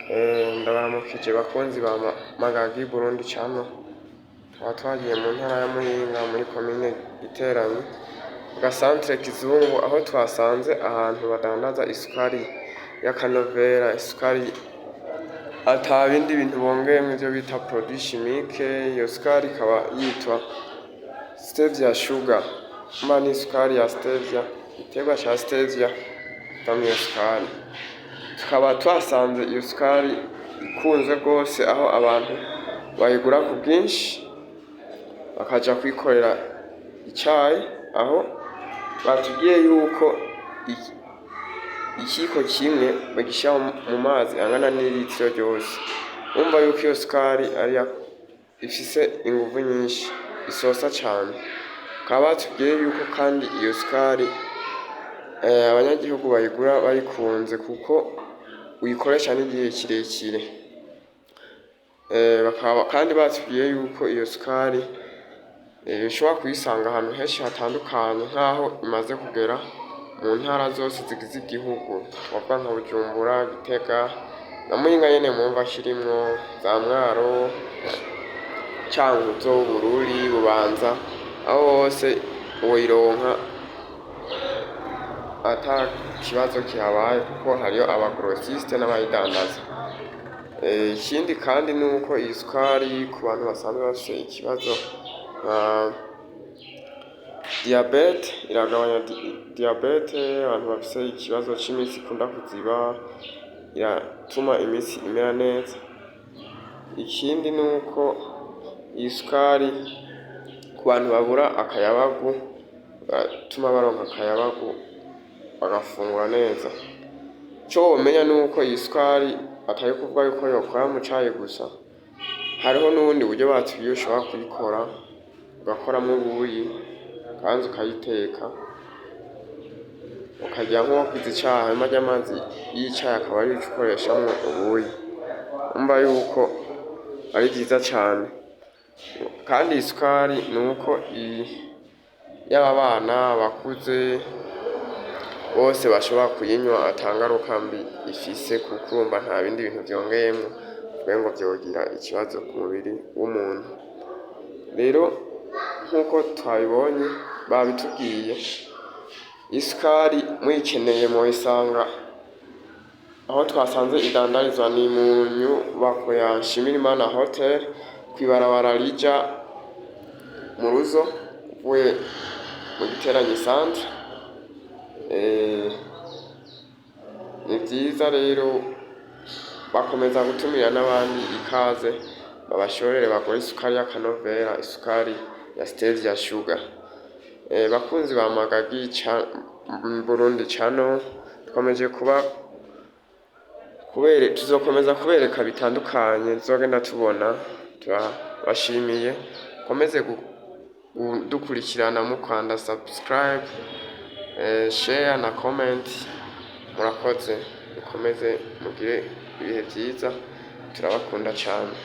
Ndabaramukije bakunzi ba Magagi Burundi Channel. Twagiye mu ntara ya Muhinga muri komine Giteranyi gasantre Kizungu, aho twasanze ahantu badandaza isukari y'akanovera, isukari atabindi bintu bongeyemo ivyo bita produit chimique. Iyo sukari ikaba yitwa stevia sugar, ni isukari ya stevia, igiterwa ca stevia tamwe sukari. Tukaba twasanze iyo sukari ikunzwe rwose, aho abantu bayigura ku bwinshi bakaja kwikorera icayi, aho batubwiye yuko ikiko kimwe bagishira mu mazi angana n'ilitiro ryose. Umva yuko iyo sukari ari ifise inguvu nyinshi, isosa cane. Bakaba batubwiye yuko kandi iyo sukari abanyagihugu bayigura bayikunze kuko uyikoresha n'igihe kirekire. Bakaba kandi batubwiye yuko iyo sukari ushobora kuyisanga ahantu henshi hatandukanye, nk'aho imaze kugera mu ntara zose zigize igihugu, twavuga nka Bujumbura, Gitega na Muhinga nyene mumva kirimwo, za Mwaro, Cankuzo, Bururi, Bubanza, aho hose woyironka ata kibazo kihabaye kuko hariyo abagrosiste n'abayidandaza. Ikindi kandi nuko iyi sukari ku bantu basanzwe bafise ikibazo diabete, iragabanya diabete. Abantu bafise ikibazo c'imitsi ikunda kuziba, iratuma imitsi imera neza. Ikindi nuko iyi sukari ku bantu babura akayabagu, batuma baronka akayabagu bagafungura neza. Ico womenya nuko iyi sukari atari kuvuga yuko yokora mu cayi gusa, hariho n'ubundi buryo batubwiye ushobora kuyikora, ugakoramwo ubuyi kandi ukayiteka ukarya nk'uwakoze icayi, hanyuma amazi y'icayi akaba ariyo uca ukoreshamwo ubuyi. Umva yuko ari vyiza cane. Kandi iyi sukari nuko yaba abana, abakuze bose bashobora kuyinywa atangaruka mbi ifise, kuko urumva nta bindi bintu vyongeyemwo ngo vyogira ikibazo ku mubiri w'umuntu. Rero nk'uko twabibonye babitubwiye, isukari muyikeneye muyisanga aho twasanze idandarizwa ni mu nyubako ya Nshimirimana Hotel, kw'ibarabara rija mu Ruzo uvuye mu Giteranyi centre. Ni vyiza rero, bakomeza gutumira n'abandi ikaze babashorere bagura isukari y'akanovera, isukari ya stevia sugar. Bakunzi ba Magagi Burundi Channel, tuzokomeza kubereka bitandukanye tuzogenda tubona. Turabashimiye, komeze dukurikirana mukanda subscribe, share na comment. Murakoze, mukomeze mugire ibihe vyiza, turabakunda cane.